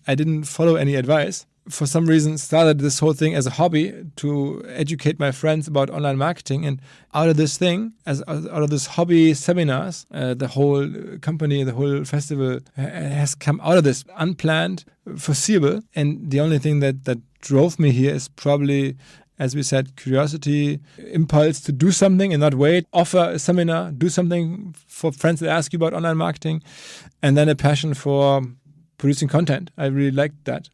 I didn't follow any advice. For some reason, started this whole thing as a hobby to educate my friends about online marketing. And out of this thing, out of this hobby seminars, the whole company, the whole festival has come out of this unplanned, foreseeable. And the only thing that drove me here is probably, as we said, curiosity, impulse to do something and not wait, offer a seminar, do something for friends that ask you about online marketing, and then a passion for producing content. I really liked that.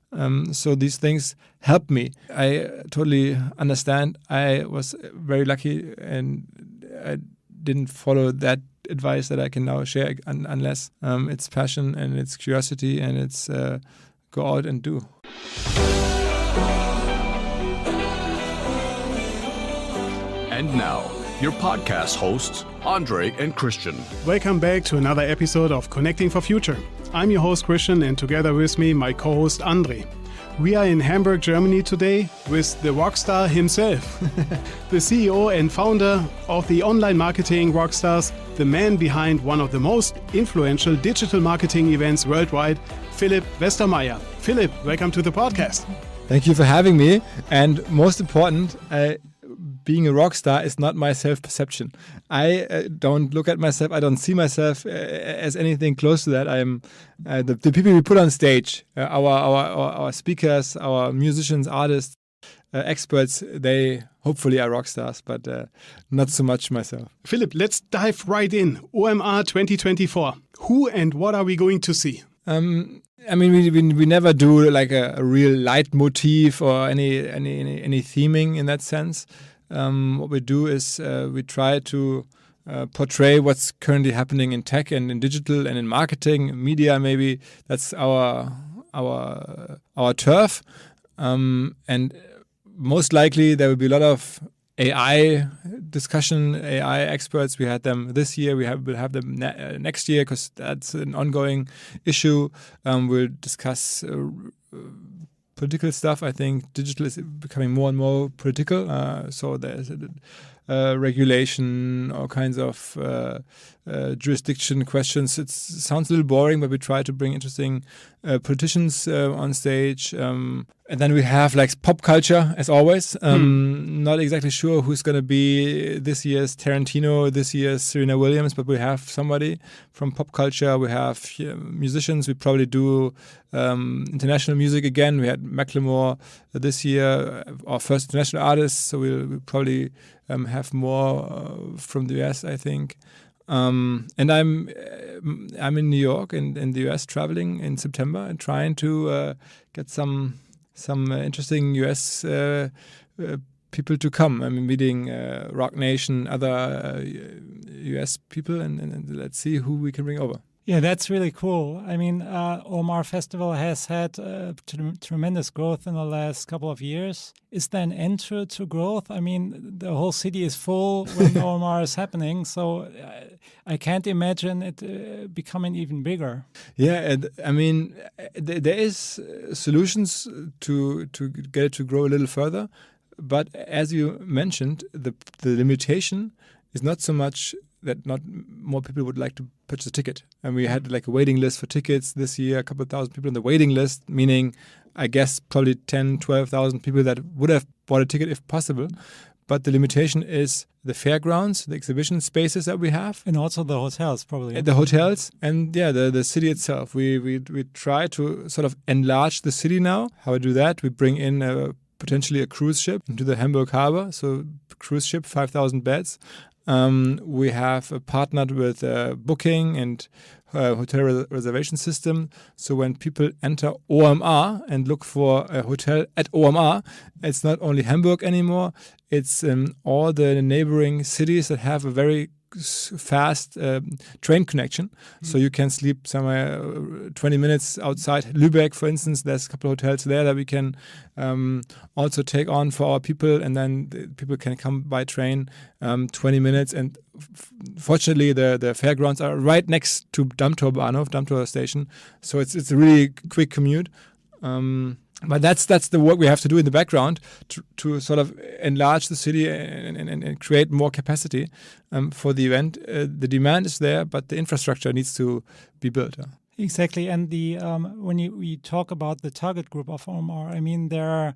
So these things helped me. I totally understand. I was very lucky and I didn't follow that advice that I can now share unless it's passion and it's curiosity and it's go out and do. And now, your podcast hosts, Andre and Christian. Welcome back to another episode of Connecting for Future. I'm your host Christian, and together with me, my co-host Andre. We are in Hamburg, Germany today with the rockstar himself, the CEO and founder of the online marketing Rockstars, the man behind one of the most influential digital marketing events worldwide, Philipp Westermeyer. Philipp, welcome to the podcast. Thank you for having me. And most important, being a rock star is not my self-perception. I don't look at myself. I don't see myself as anything close to that. I'm the people we put on stage, our speakers, our musicians, artists, experts. They hopefully are rock stars, but not so much myself. Philipp, let's dive right in. OMR 2024. Who and what are we going to see? I mean, we never do like a real leitmotif or any theming in that sense. What we do is we try to portray what's currently happening in tech and in digital and in marketing, media. Maybe that's our turf, and most likely there will be a lot of AI discussion, AI experts. We had them this year. We'll have them next year because that's an ongoing issue. We'll discuss political stuff. I think digital is becoming more and more political. So there's regulation, all kinds of jurisdiction questions. It sounds a little boring, but we try to bring interesting politicians on stage. And then we have like pop culture, as always. Not exactly sure who's going to be this year's Tarantino, this year's Serena Williams, but we have somebody from pop culture. We have musicians. We probably do international music again. We had Macklemore this year, our first international artist. So we'll probably have more from the US, I think. And I'm in New York in the US, traveling in September and trying to get some interesting US people to come. I'm meeting Rock Nation, other US people, and let's see who we can bring over. Yeah, that's really cool. I mean, OMR Festival has had tremendous growth in the last couple of years. Is there an end to growth? I mean, the whole city is full when OMR is happening, so I can't imagine it becoming even bigger. Yeah, and I mean, there is solutions to get it to grow a little further, but as you mentioned, the limitation is not so much that not more people would like to purchase a ticket. And we had like a waiting list for tickets this year, a couple of thousand people on the waiting list, meaning I guess probably 10, 12,000 people that would have bought a ticket if possible. But the limitation is the fairgrounds, the exhibition spaces that we have. And also the hotels, probably. The hotels and the city itself. We try to sort of enlarge the city now. How we do that? We bring in potentially a cruise ship into the Hamburg harbor. So cruise ship, 5,000 beds. We have partnered with booking and hotel reservation system. So when people enter OMR and look for a hotel at OMR, it's not only Hamburg anymore. It's all the neighboring cities that have a very fast train connection. So you can sleep somewhere 20 minutes outside Lübeck, for instance. There's a couple of hotels there that we can also take on for our people, and then the people can come by train 20 minutes. And fortunately, the fairgrounds are right next to Dammtor station. So it's a really quick commute. But that's the work we have to do in the background to sort of enlarge the city and create more capacity for the event. The demand is there, but the infrastructure needs to be built. Exactly, and the when we talk about the target group of OMR, I mean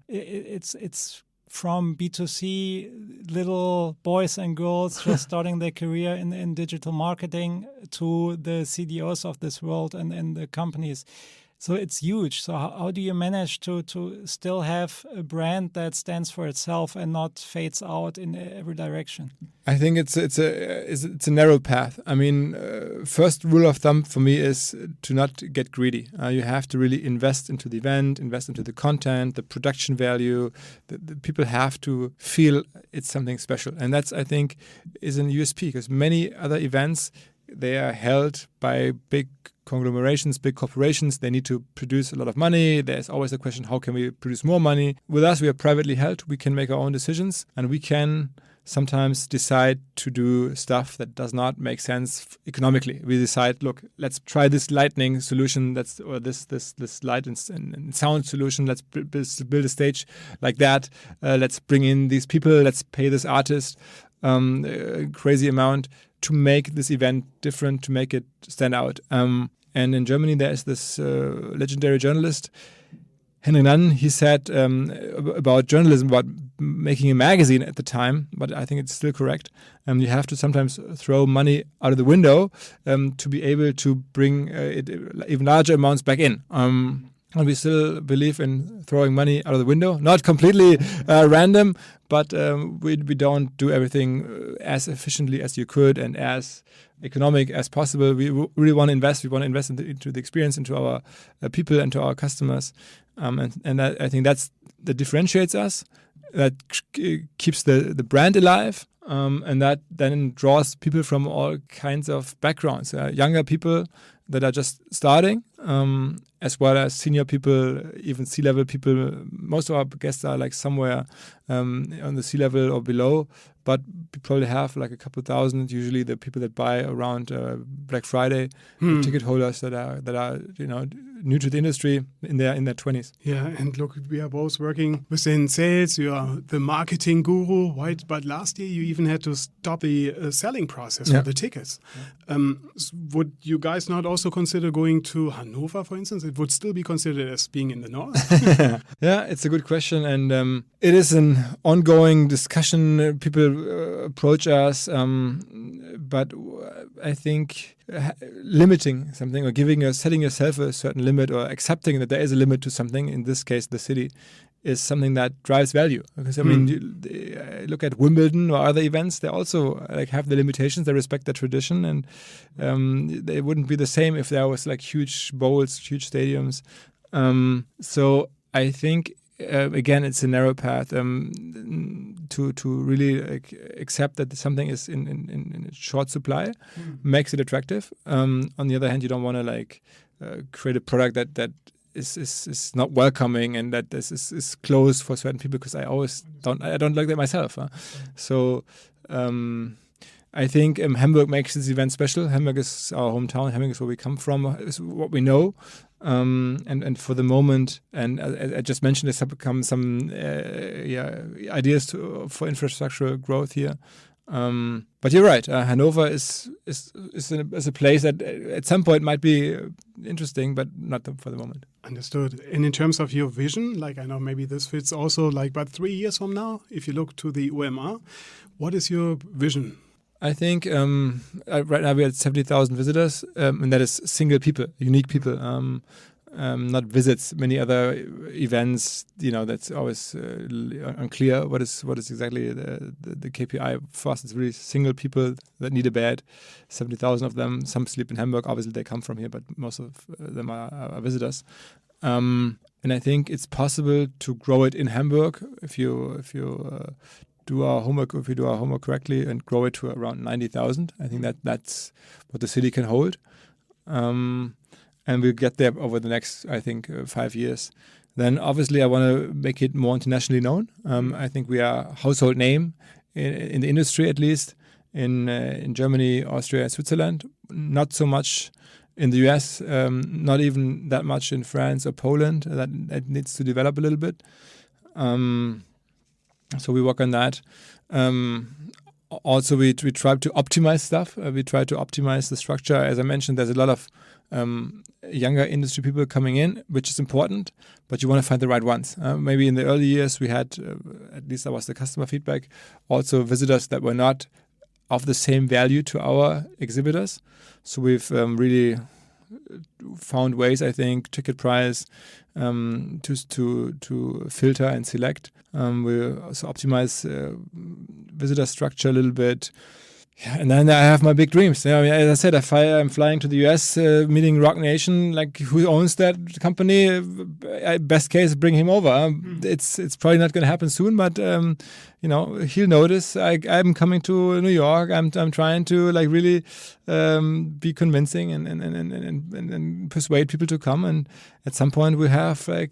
it's from B2C little boys and girls just starting their career in digital marketing to the CDOs of this world and the companies. So it's huge. So how do you manage to still have a brand that stands for itself and not fades out in every direction? I think it's a narrow path. I mean, first rule of thumb for me is to not get greedy. You have to really invest into the event, invest into the content, the production value. The people have to feel it's something special, and that's, I think, is an USP, because many other events, they are held by big conglomerations, big corporations. They need to produce a lot of money. There's always a question, how can we produce more money? With us, we are privately held. We can make our own decisions, and we can sometimes decide to do stuff that does not make sense economically. We decide, look, let's try this lighting solution, or this light and sound solution. Let's build a stage like that. Let's bring in these people. Let's pay this artist a crazy amount to make this event different, to make it stand out. And in Germany, there is this legendary journalist, Henry Nunn. He said about journalism, about making a magazine at the time, but I think it's still correct. You have to sometimes throw money out of the window to be able to bring even larger amounts back in. And we still believe in throwing money out of the window, not completely random, but we don't do everything as efficiently as you could and as economic as possible. We really want to invest. We want to invest into the experience, into our people, and to our customers. And that, I think that differentiates us. That keeps the brand alive, and that then draws people from all kinds of backgrounds. Younger people that are just starting, as well as senior people, even C-level people. Most of our guests are like somewhere on the C-level or below, but we probably have like a couple thousand. Usually, the people that buy around Black Friday, the ticket holders that are new to the industry in their 20s. Yeah, and look, we are both working within sales. You are the marketing guru, right? But last year you even had to stop the selling process for the tickets. Yeah. Would you guys not also consider going to Hanover, for instance? It would still be considered as being in the north. Yeah, it's a good question, and it is an ongoing discussion. People approach us, but I think limiting something or setting yourself a certain limit, or accepting that there is a limit to something, in this case the city, is something that drives value. Because I mean, you look at Wimbledon or other events, they also have the limitations. They respect the tradition, and they wouldn't be the same if there was like huge bowls, huge stadiums. So I think again, it's a narrow path to really accept that something is in short supply, makes it attractive. On the other hand, you don't want to create a product that is not welcoming and that is closed for certain people, because I don't like that myself. So I think Hamburg makes this event special. Hamburg is our hometown. Hamburg is where we come from. Is what we know. And for the moment, and I just mentioned, there's become some ideas for infrastructural growth here. But you're right. Hanover is a place that at some point might be interesting, but not for the moment. Understood. And in terms of your vision, I know maybe this fits also, but 3 years from now, if you look to the OMR, what is your vision? I think right now we had 70,000 visitors, and that is single people, unique people, not visits. Many other events, that's always unclear what is exactly the KPI. For us, it's really single people that need a bed, 70,000 of them. Some sleep in Hamburg. Obviously, they come from here, but most of them are visitors. And I think it's possible to grow it in Hamburg if you do our homework correctly and grow it to around 90,000. I think that's what the city can hold. And we'll get there over the next, 5 years. Then obviously I want to make it more internationally known. I think we are a household name in the industry, at least in Germany, Austria, and Switzerland. Not so much in the US, not even that much in France or Poland. That needs to develop a little bit. So we work on that. Also, we try to optimize stuff. We try to optimize the structure. As I mentioned, there's a lot of younger industry people coming in, which is important, but you want to find the right ones. Maybe in the early years, we had, at least that was the customer feedback, also visitors that were not of the same value to our exhibitors. So we've really found ways, I think, ticket price to filter and select. We also optimize visitor structure a little bit. Yeah, and then I have my big dreams. I mean, as I said, I'm flying to the US, meeting Rock Nation. Like, who owns that company? Best case, bring him over. It's probably not going to happen soon, but he'll notice. I'm coming to New York. I'm trying to really be convincing and persuade people to come. And at some point, we have the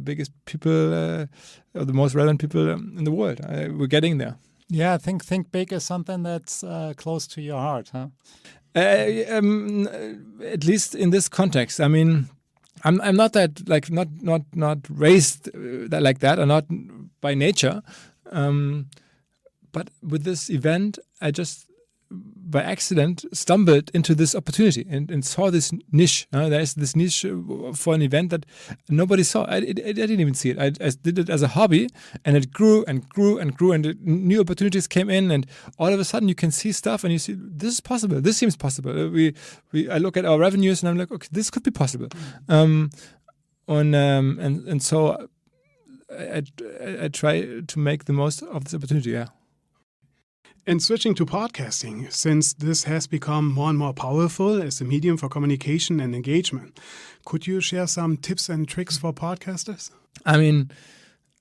biggest people, or the most relevant people in the world. We're getting there. Yeah, I think big is something that's close to your heart, huh? At least in this context. I mean, I'm not that not raised like that, or not by nature. But with this event, I just by accident stumbled into this opportunity and saw this niche. There's this niche for an event that nobody saw. I didn't even see it. I did it as a hobby, and it grew and grew and grew, and new opportunities came in, and all of a sudden you can see stuff, and you see this is possible. This seems possible. I look at our revenues, and I'm like, okay, this could be possible. And so I try to make the most of this opportunity. Yeah. And switching to podcasting, since this has become more and more powerful as a medium for communication and engagement, could you share some tips and tricks for podcasters? I mean,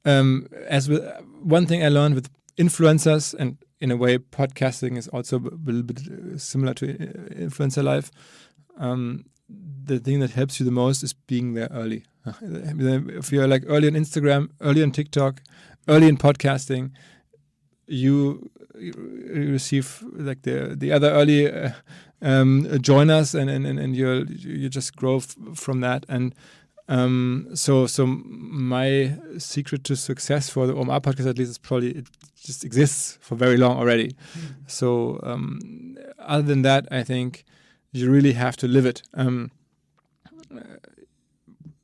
as with one thing I learned with influencers, and in a way, podcasting is also a little bit similar to influencer life. The thing that helps you the most is being there early. If you're early on Instagram, early on TikTok, early in podcasting, you receive the other early joiners, and you just grow from that. And so my secret to success for the OMR podcast, at least, is probably it just exists for very long already. So other than that, I think you really have to live it.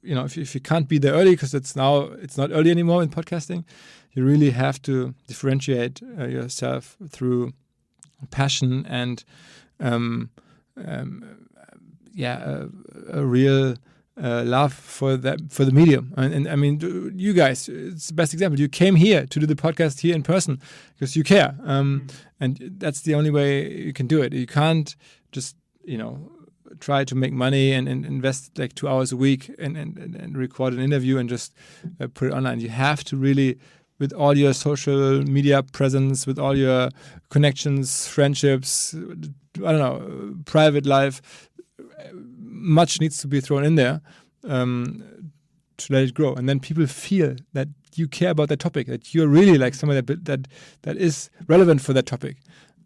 If you can't be there early, because it's not early anymore in podcasting, you really have to differentiate yourself through passion and a real love for the medium. And I mean, you guys, it's the best example. You came here to do the podcast here in person because you care, and that's the only way you can do it. You can't just try to make money and invest 2 hours a week and record an interview and just put it online. You have to really, with all your social media presence, with all your connections, friendships, private life, much needs to be thrown in there to let it grow. And then people feel that you care about that topic, that you're really somebody that is relevant for that topic.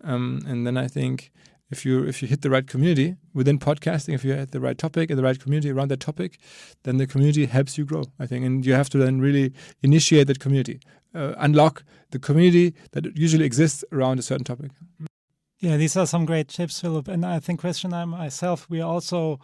And then I think if you hit the right community within podcasting, if you hit the right topic and the right community around that topic, then the community helps you grow, I think. And you have to then really initiate that community, unlock the community that usually exists around a certain topic. Yeah, these are some great tips, Philipp. And I think Christian and I myself, we also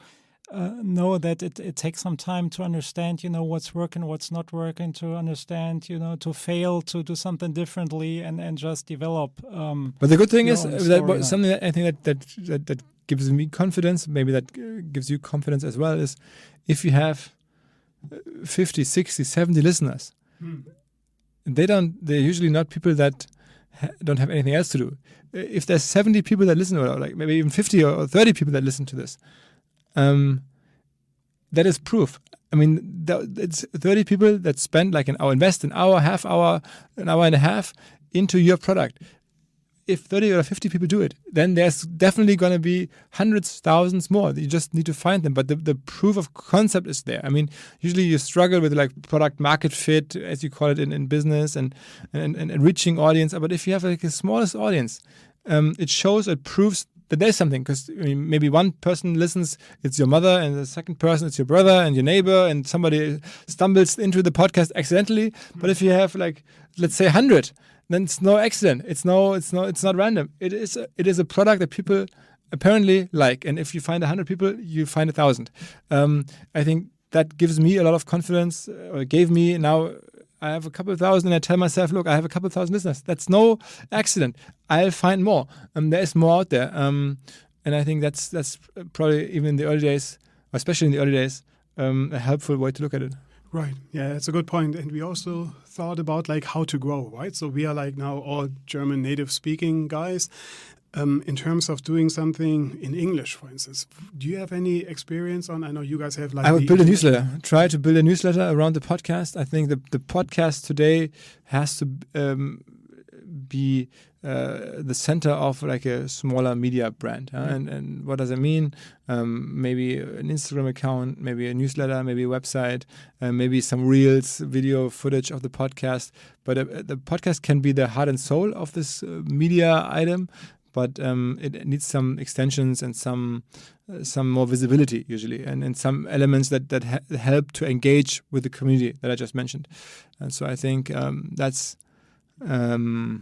know that it takes some time to understand, what's working, what's not working, to understand, to fail, to do something differently and just develop. But the good thing is that something that I think that gives me confidence, maybe that gives you confidence as well, is if you have 50, 60, 70 listeners, they're usually not people that don't have anything else to do. If there's 70 people that listen, or maybe even 50 or 30 people that listen to this, that is proof. I mean, it's 30 people that spend an hour, invest an hour, half hour, an hour and a half into your product. If 30 or 50 people do it, then there's definitely going to be hundreds, thousands more. You just need to find them. But the proof of concept is there. I mean, usually you struggle with product market fit, as you call it in business, and reaching audience. But if you have a smallest audience, it shows, it proves that there's something, because maybe one person listens, it's your mother, and the second person, it's your brother and your neighbor, and somebody stumbles into the podcast accidentally. But if you have let's say 100, then it's no accident. It's not random. It is a product that people apparently like. And if you find 100 people, you find 1,000. I think that gives me a lot of confidence, or gave me. Now I have a couple of thousand, and I tell myself, look, I have a couple of thousand listeners. That's no accident. I'll find more. There is more out there. And I think that's probably, even in the early days, especially in the early days, a helpful way to look at it. Right. Yeah, that's a good point. And we also thought about like how to grow, right? So we are like now all German native speaking guys. In terms of doing something in English, for instance, do you have any experience on? I know you guys have like. I would build a newsletter. Try to build a newsletter around the podcast. I think the podcast today has to be the center of like a smaller media brand. And what does it mean? Maybe an Instagram account, maybe a newsletter, maybe a website, maybe some reels, video footage of the podcast. But the podcast can be the heart and soul of this media item. But it needs some extensions and some more visibility usually, and some elements that help to engage with the community that I just mentioned. And so I think that's a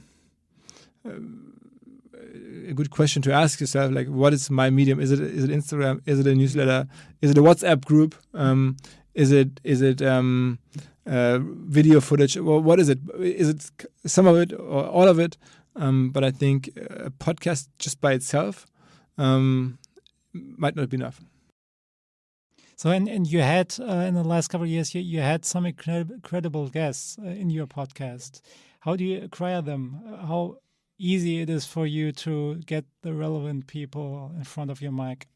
good question to ask yourself. Like, what is my medium? Is it Instagram? Is it a newsletter? Is it a WhatsApp group? Is it video footage? Well, what is it? Is it some of it or all of it? But I think a podcast just by itself might not be enough. So, and you had, in the last couple of years, you had some incredible guests in your podcast. How do you acquire them? How easy it is for you to get the relevant people in front of your mic?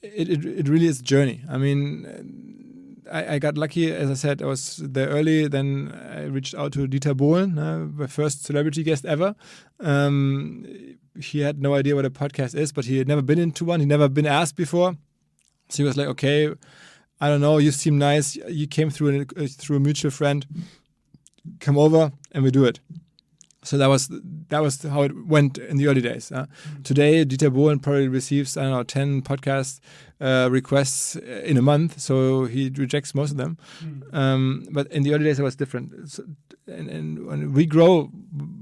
It really is a journey. I mean, I got lucky, as I said, I was there early. Then I reached out to Dieter Bohlen, my first celebrity guest ever. He had no idea what a podcast is, but he had never been into one. He'd never been asked before. So he was like, okay, I don't know, you seem nice. You came through a mutual friend. Come over and we do it. So that was how it went in the early days. Today, Dieter Bohlen probably receives, 10 podcast requests in a month, so he rejects most of them. But in the early days, it was different. So, and when we grow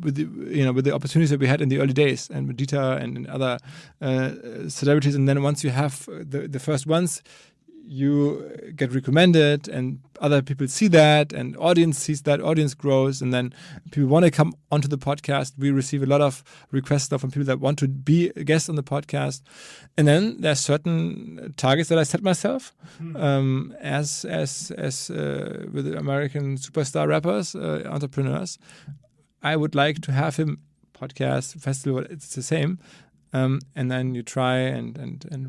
with the opportunities that we had in the early days, and with Dieter and other celebrities, and then once you have the first ones, you get recommended and other people see that and audience sees that, audience grows, and then people want to come onto the podcast. We receive a lot of requests from people that want to be a guest on the podcast. And then there's certain targets that I set myself as with the American superstar rappers, entrepreneurs. I would like to have him podcast, festival, it's the same. And then you try and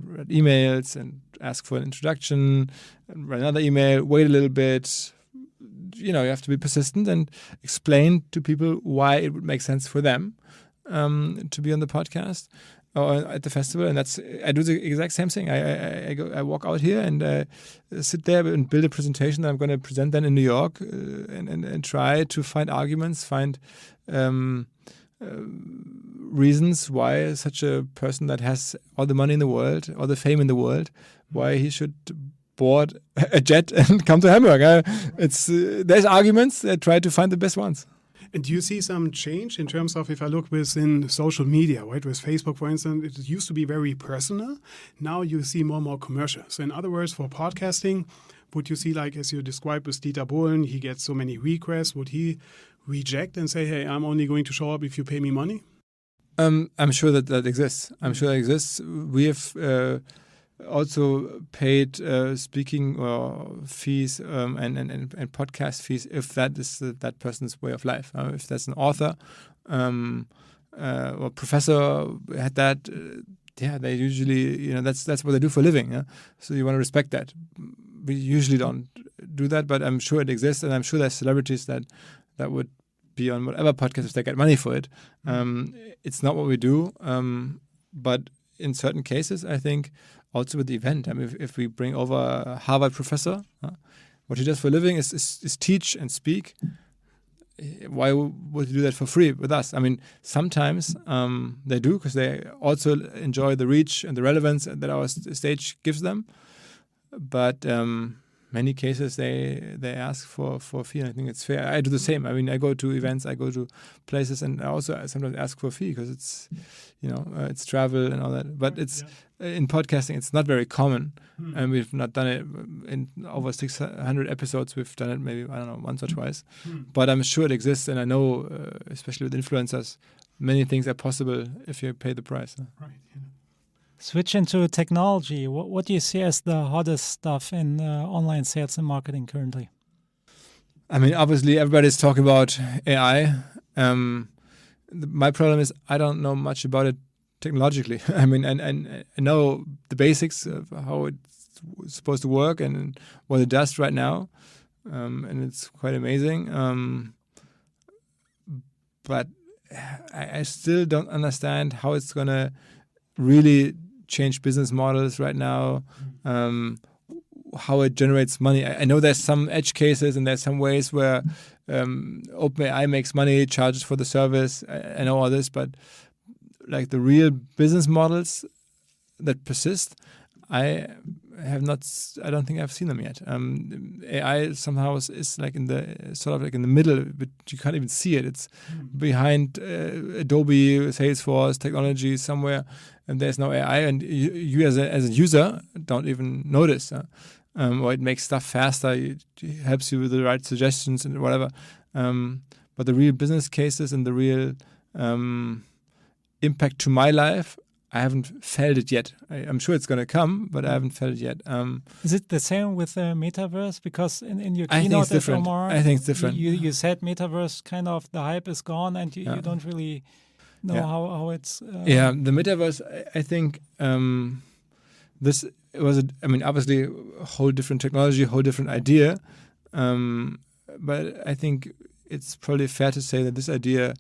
write emails and ask for an introduction, and write another email, wait a little bit. You have to be persistent and explain to people why it would make sense for them to be on the podcast or at the festival. And I do the exact same thing. I walk out here and sit there and build a presentation that I'm going to present then in New York and try to find arguments, find reasons why such a person that has all the money in the world, all the fame in the world, why he should board a jet and come to Hamburg. There's arguments. I try to find the best ones. And do you see some change in terms of, if I look within social media, right, with Facebook, for instance, it used to be very personal. Now you see more and more commercial. So in other words, for podcasting, would you see, like as you described with Dieter Bohlen, he gets so many requests, would he reject and say, hey, I'm only going to show up if you pay me money? I'm sure that exists. I'm sure that exists. We have also paid speaking fees and podcast fees if that is that person's way of life. If that's an author or professor had that, they usually, that's what they do for a living. Yeah? So you want to respect that. We usually don't do that, but I'm sure it exists, and I'm sure there's celebrities that would be on whatever podcast if they get money for it. It's not what we do, but in certain cases, I think also with the event. I mean, if we bring over a Harvard professor, what he does for a living is teach and speak. Why would he do that for free with us? I mean, sometimes they do because they also enjoy the reach and the relevance that our stage gives them. But many cases they ask for a fee, and I think it's fair. I do the same. I mean, I go to events, I go to places, and I also sometimes ask for a fee because it's, it's travel and all that. But it's in podcasting, it's not very common, and we've not done it in over 600 episodes. We've done it maybe, I don't know, once or twice. But I'm sure it exists, and I know, especially with influencers, many things are possible if you pay the price. Right. Yeah. Switch into technology. What do you see as the hottest stuff in online sales and marketing currently? I mean, obviously, everybody's talking about AI. My problem is I don't know much about it technologically. I mean, and I know the basics of how it's supposed to work and what it does right now, and it's quite amazing. But I still don't understand how it's going to really change business models right now, how it generates money. I know there's some edge cases and there's some ways where OpenAI makes money, charges for the service. I know all this, but like the real business models that persist, I don't think I've seen them yet. AI somehow is like in the middle, but you can't even see it. It's behind Adobe, Salesforce, technology somewhere, and there's no AI, and you as a user don't even notice. Or it makes stuff faster. It helps you with the right suggestions and whatever. But the real business cases and the real impact to my life, I haven't felt it yet. I'm sure it's going to come, but I haven't felt it yet. Is it the same with the metaverse? Because in your I think keynote it's different. at OMR, I think it's different. You said metaverse, kind of the hype is gone, and you don't really know how it's. The metaverse. I think this was. Obviously, a whole different technology, a whole different idea. But I think it's probably fair to say that this idea,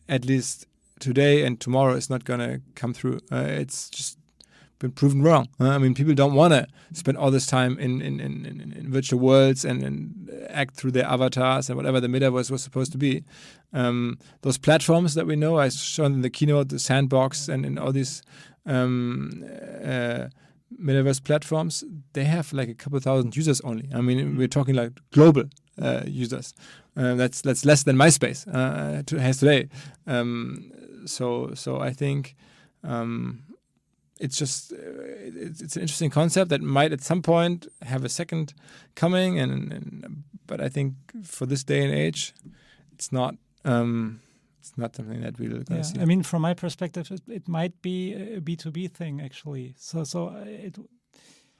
at least today and tomorrow, is not going to come through. It's just been proven wrong. People don't want to spend all this time in virtual worlds and act through their avatars and whatever the metaverse was supposed to be. Those platforms that we know, I shown in the keynote, the Sandbox and all these metaverse platforms, they have like a couple thousand users only. We're talking like global users. That's less than MySpace has today. So I think it's just it's an interesting concept that might at some point have a second coming, but I think for this day and age, it's not something that we're going to see. From my perspective, it might be a B2B thing actually.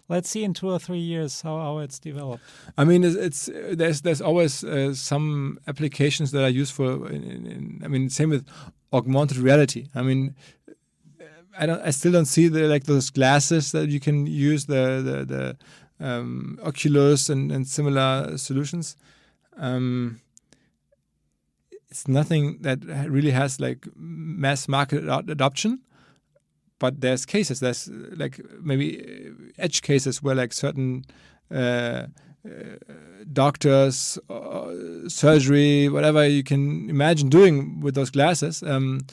Let's see in 2 or 3 years how it's developed. There's always some applications that are useful. Same with augmented reality. I still don't see those glasses that you can use, the Oculus and similar solutions. It's nothing that really has like mass market adoption. But there's cases, there's like maybe edge cases where like certain doctors, surgery, whatever you can imagine doing with those glasses, in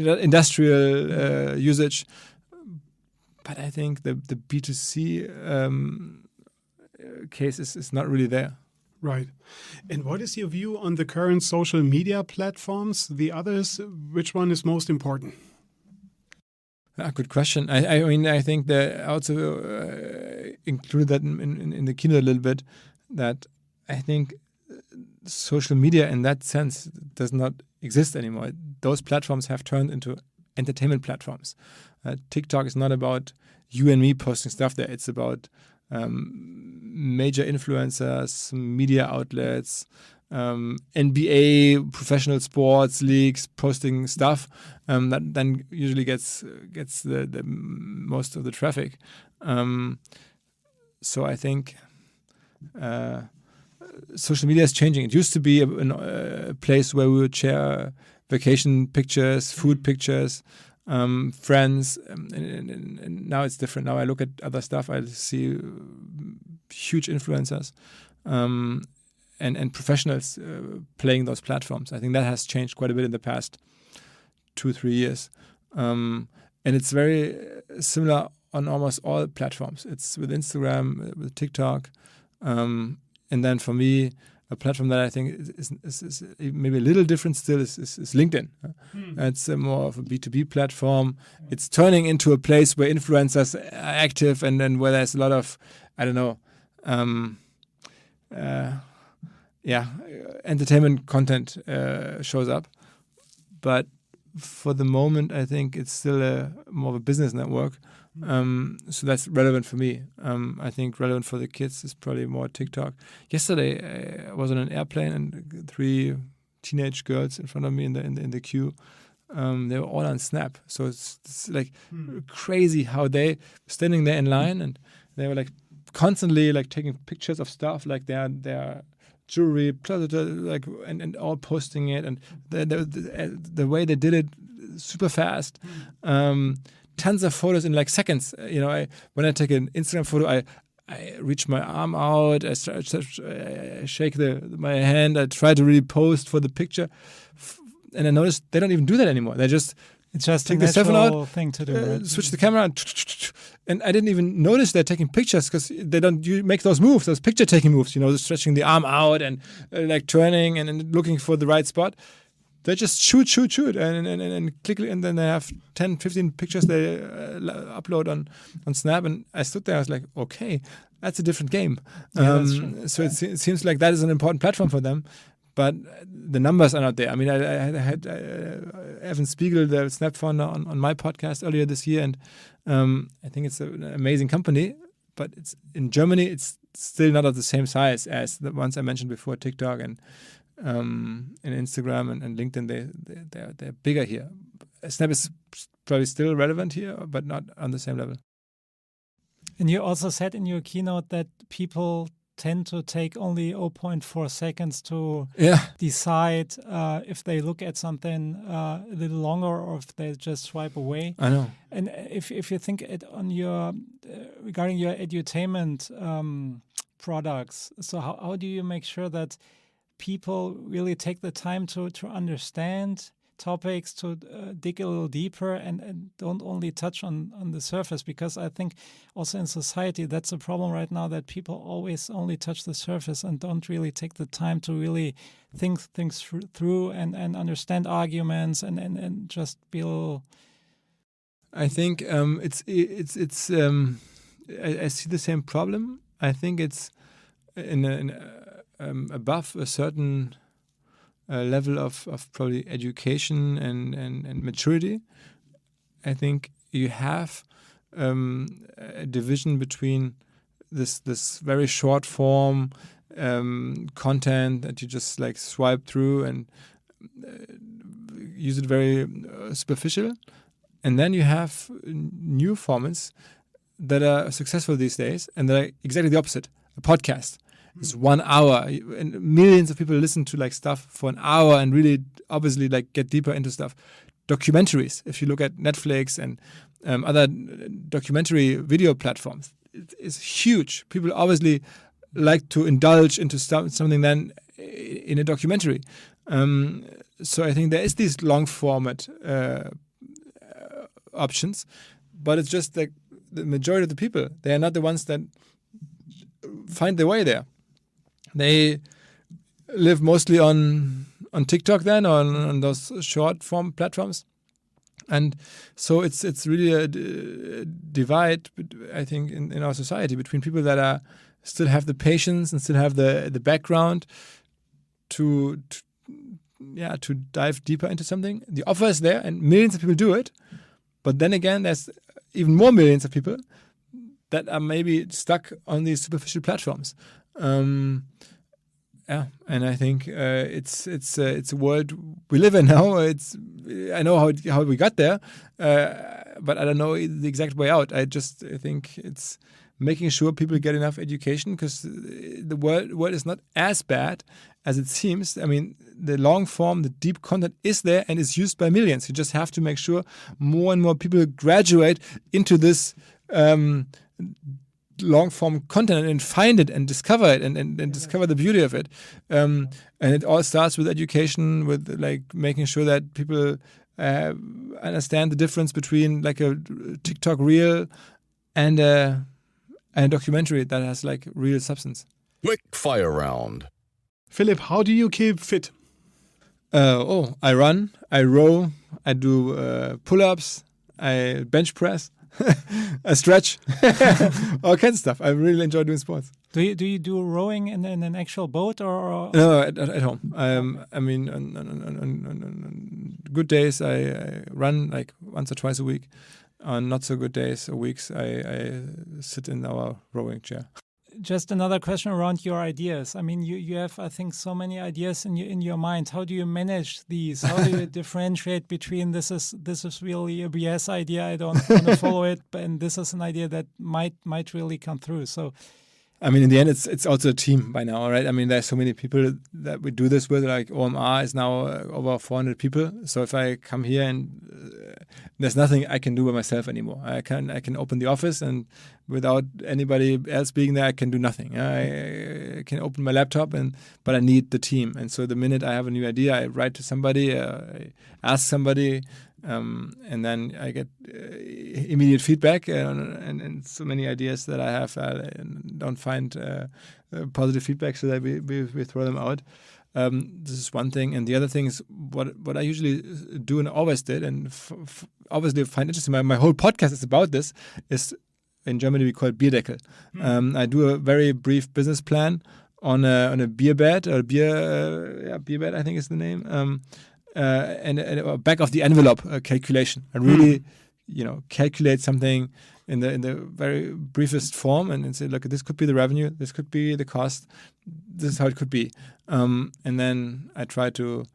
industrial usage. But I think the B2C case is not really there. Right. And what is your view on the current social media platforms? The others, which one is most important? Good question. I think that I also included that in the keynote a little bit, that I think social media in that sense does not exist anymore. Those platforms have turned into entertainment platforms. TikTok is not about you and me posting stuff there. It's about major influencers, media outlets, NBA, professional sports leagues posting stuff that then usually gets the most of the traffic. So I think social media is changing. It used to be a place where we would share vacation pictures, food pictures, friends, and now it's different. Now I look at other stuff, I see huge influencers and professionals playing those platforms. I think that has changed quite a bit in the past 2-3 years. And it's very similar on almost all platforms. It's with Instagram, with TikTok, and then for me, a platform that I think is maybe a little different still is LinkedIn. It's more of a B2B platform. It's turning into a place where influencers are active and then where there's a lot of, I don't know, entertainment content shows up. But for the moment, I think it's still more of a business network. So that's relevant for me. I think relevant for the kids is probably more TikTok. Yesterday, I was on an airplane and 3 teenage girls in front of me in the queue. They were all on Snap. So it's like crazy how they standing there in line and they were like constantly like taking pictures of stuff, like their jewelry, like and all posting it, and the way they did it super fast. Tons of photos in like seconds. When I take an Instagram photo, I reach my arm out, I shake my hand, I try to really pose for the picture, and I noticed they don't even do that anymore. They just take the cell phone out, thing to do, right? Switch the camera, and I didn't even notice they're taking pictures because they don't make those moves, those picture-taking moves. Stretching the arm out and like turning and looking for the right spot. They just shoot, and click, and then they have 10, 15 pictures they upload on Snap. And I stood there, I was like, okay, that's a different game. That's true. So it seems like that is an important platform for them. But the numbers are not there. I mean, I had Evan Spiegel, the Snap founder, on my podcast earlier this year. And I think it's an amazing company. But in Germany, it's still not of the same size as the ones I mentioned before, TikTok and Instagram and LinkedIn. They're bigger here. Snap is probably still relevant here, but not on the same level. And you also said in your keynote that people tend to take only 0.4 seconds to decide if they look at something a little longer or if they just swipe away. I know. And if you think on your regarding your edutainment products, so how do you make sure that people really take the time to understand topics, to dig a little deeper and don't only touch on the surface? Because I think also in society that's a problem right now, that people always only touch the surface and don't really take the time to really think things through and understand arguments and just be a little... I think I see the same problem. I think it's above a certain level of probably education and maturity. I think you have a division between this very short form content that you just like swipe through and use it very superficial, and then you have new formats that are successful these days and that are exactly the opposite. A podcast. It's 1 hour, and millions of people listen to like stuff for an hour and really obviously like get deeper into stuff. Documentaries, if you look at Netflix and other documentary video platforms, it's huge. People obviously like to indulge into something then in a documentary. So I think there is these long format options, but it's just like the majority of the people, they are not the ones that find their way there. They live mostly on TikTok then, or on those short form platforms, and so it's really a divide, I think, in our society between people that still have the patience and still have the background to dive deeper into something. The offer is there, and millions of people do it, but then again, there's even more millions of people that are maybe stuck on these superficial platforms. And I think it's a world we live in now. I know how we got there, but I don't know the exact way out. I think it's making sure people get enough education, because the world is not as bad as it seems. I mean, the long form, the deep content is there and is used by millions. You just have to make sure more and more people graduate into this long-form content and find it and discover it and discover the beauty of it. And it all starts with education, with like making sure that people understand the difference between like a TikTok reel and a documentary that has like real substance. Quick fire round. Philipp, how do you keep fit? I run, I row, I do pull-ups, I bench press, I stretch, all kinds of stuff. I really enjoy doing sports. Do you do rowing in an actual boat or? No, at home. I mean, on good days, I run like once or twice a week. On not so good days or weeks, I sit in our rowing chair. Just another question around your ideas. I mean, you have, I think, so many ideas in your mind. How do you manage these? How do you differentiate between this is really a BS idea, I don't want to follow it, and this is an idea that might really come through? So, I mean, in the end, it's also a team by now, right? I mean, there's so many people that we do this with. Like OMR is now over 400 people. So if I come here and there's nothing I can do by myself anymore. I can open the office and without anybody else being there, I can do nothing. I can open my laptop but I need the team. And so the minute I have a new idea, I write to somebody, I ask somebody. And then I get immediate feedback and so many ideas that I have don't find positive feedback, so that we throw them out. This is one thing, and the other thing is what I usually do and always did, and obviously find interesting. My whole podcast is about this. Is in Germany we call it Bierdeckel. I do a very brief business plan on a beer bed or beer bed, I think is the name. And a back of the envelope calculation. I really, calculate something in the very briefest form and say, look, this could be the revenue, this could be the cost, this is how it could be. And then I try to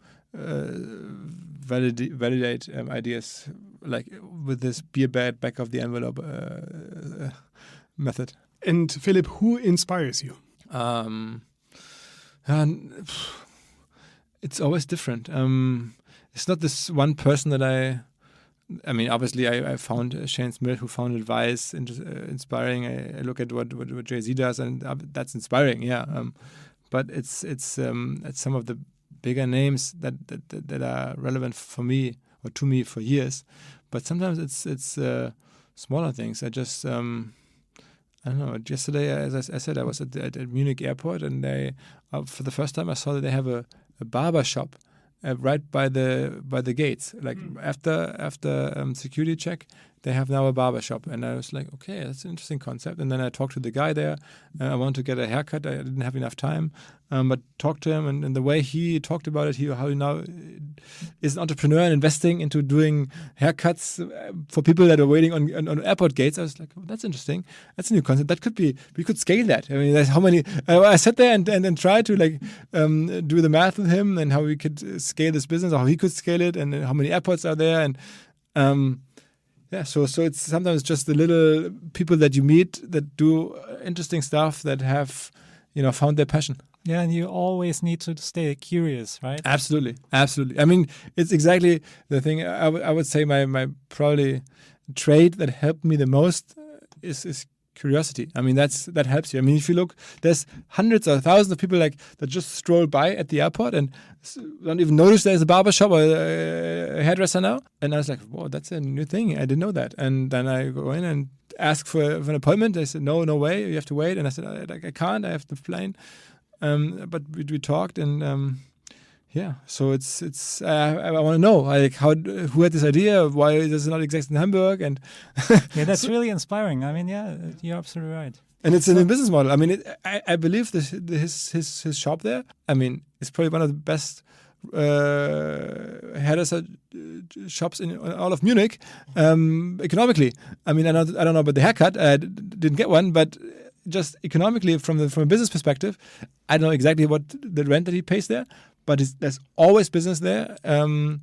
validate ideas like with this beer bed back of the envelope method. And Philipp, who inspires you? It's always different. It's not this one person that I mean, obviously, I found Shane Smith, who founded Vice, inspiring. I look at what Jay-Z does, and that's inspiring, yeah. But it's some of the bigger names that are relevant for me or to me for years. But sometimes it's smaller things. I just I don't know. Yesterday, as I said, I was at Munich airport, and for the first time I saw that they have a barber shop right by the gates. Like after security check, they have now a barber shop, and I was like, okay, that's an interesting concept. And then I talked to the guy there. I wanted to get a haircut. I didn't have enough time, but talked to him, and the way he talked about it, how he now is an entrepreneur and investing into doing haircuts for people that are waiting on airport gates. I was like, oh, that's interesting. That's a new concept. That could be. We could scale that. I mean, there's how many. I sat there and tried to do the math with him and how we could scale this business, or how he could scale it, and how many airports are there, and so it's sometimes just the little people that you meet that do interesting stuff that have, found their passion. Yeah, and you always need to stay curious, right? Absolutely. I mean, it's exactly the thing. I would say my probably trait that helped me the most is curiosity. I mean, that helps you. I mean, if you look, there's hundreds or thousands of people that just stroll by at the airport and don't even notice there's a barbershop or a hairdresser now. And I was like, whoa, that's a new thing. I didn't know that. And then I go in and ask for an appointment. They said, no way, you have to wait. And I said, I can't, I have to plane. But we talked, and so it's I want to know like who had this idea, why does it not exist in Hamburg, and yeah, that's really inspiring. I mean, yeah, you're absolutely right. And it's a new business model. I mean, I believe his shop there. I mean, it's probably one of the best hairdresser shops in all of Munich economically. I mean, I don't know about the haircut. I didn't get one, but just economically, from a business perspective, I don't know exactly what the rent that he pays there, but there's always business there. From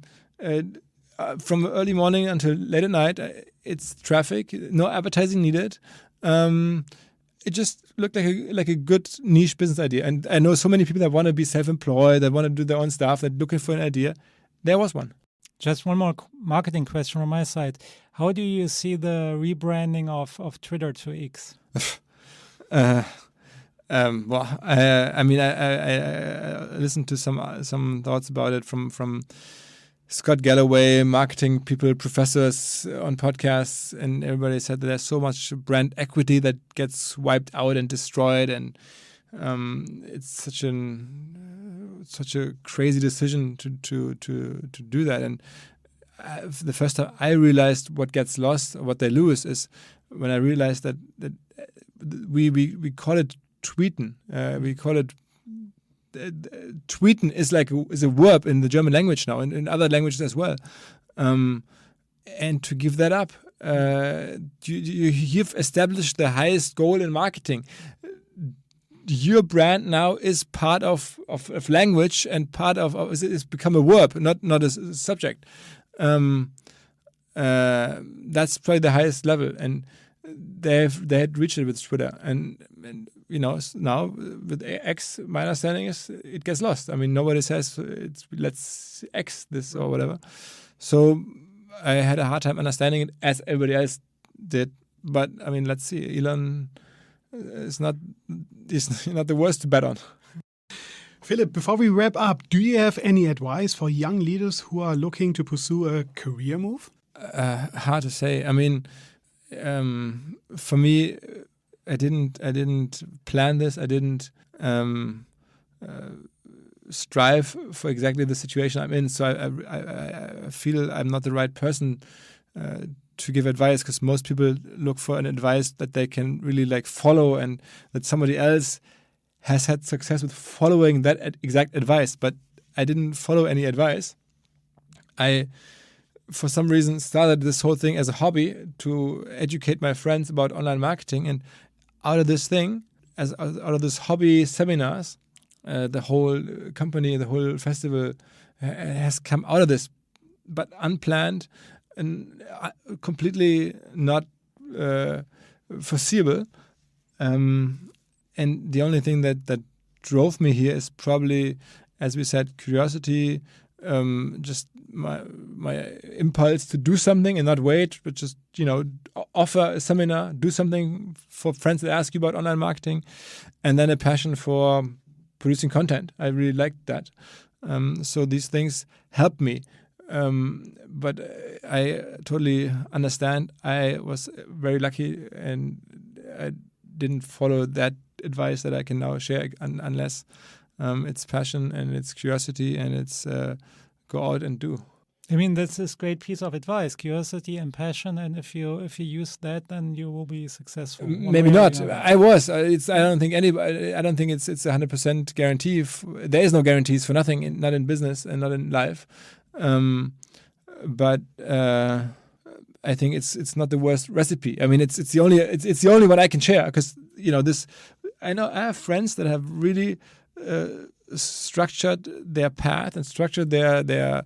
early morning until late at night, it's traffic, no advertising needed. It just looked like a good niche business idea. And I know so many people that want to be self-employed, that want to do their own stuff, that are looking for an idea. There was one. Just one more marketing question from my side. How do you see the rebranding of Twitter to X? I mean, I listened to some thoughts about it from Scott Galloway, marketing people, professors on podcasts, and everybody said that there's so much brand equity that gets wiped out and destroyed, and it's such a crazy decision to do that. And the first time I realized what gets lost, or what they lose, is when I realized that we call it tweeten. We call it tweeten is a verb in the German language now, and in other languages as well. And to give that up, you've established the highest goal in marketing. Your brand now is part of language, and part of it's become a verb, not a subject. That's probably the highest level, and they had reached it with Twitter, and now with X, my understanding is it gets lost. I mean, nobody says let's X this or whatever. So I had a hard time understanding it, as everybody else did. But I mean, let's see. Elon is not the worst to bet on. Philipp, before we wrap up, do you have any advice for young leaders who are looking to pursue a career move? Hard to say. I mean, for me, I didn't plan this. I didn't strive for exactly the situation I'm in. So I feel I'm not the right person to give advice, because most people look for an advice that they can really follow, and that somebody else has had success with following that exact advice. But I didn't follow any advice. I, for some reason, started this whole thing as a hobby to educate my friends about online marketing, and out of this thing, out of this hobby seminars, the whole company, the whole festival has come out of this, but unplanned and completely not foreseeable. And the only thing that drove me here is probably, as we said, curiosity, just my impulse to do something and not wait, but just offer a seminar, do something for friends that ask you about online marketing, and then a passion for producing content. I really liked that. So these things helped me. But I totally understand. I was very lucky, and I didn't follow that advice that I can now share, unless it's passion and it's curiosity and it's go out and do. I mean, that's this great piece of advice: curiosity and passion. And if you use that, then you will be successful. Maybe not. I was. I don't think anybody. I don't think it's 100% guarantee. There is no guarantees for nothing. Not in business and not in life. But I think it's not the worst recipe. I mean, it's the only one I can share, because this. I know I have friends that have really structured their path and structured their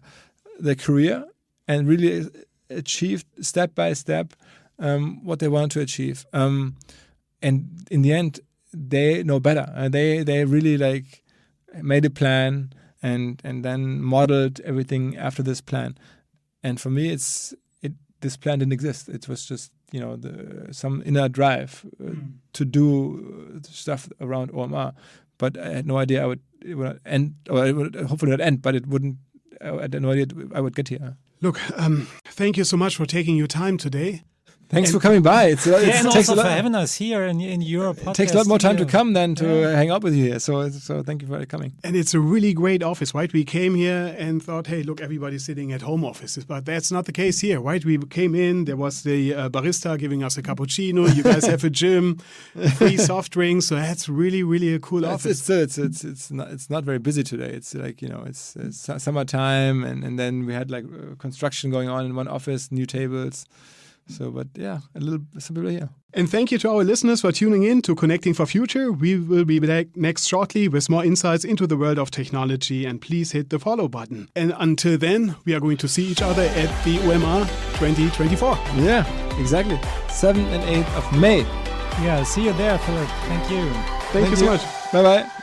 career, and really achieved step by step what they want to achieve. And in the end, they know better. They really made a plan and then modeled everything after this plan. And for me, this plan didn't exist. It was just some inner drive to do stuff around OMR. But I had no idea it would end, or it would hopefully not end, but it wouldn't. I had no idea I would get here. Look, thank you so much for taking your time today. Thanks for coming by. And also for having us here in your podcast. It takes a lot more time to come than to hang out with you here. So thank you for coming. And it's a really great office, right? We came here and thought, hey, look, everybody's sitting at home offices. But that's not the case here, right? We came in, there was the barista giving us a cappuccino. You guys have a gym, free soft drinks. So that's really, really a cool office. It's not very busy today. It's it's summertime, and then we had construction going on in one office, new tables. So, but yeah, some people here. And thank you to our listeners for tuning in to Connecting for Future. We will be back next shortly with more insights into the world of technology, and please hit the follow button. And until then, we are going to see each other at the OMR 2024. Yeah, exactly. 7th and 8th of May. Yeah, see you there, Philipp. Thank you. Thank you so much. Bye-bye.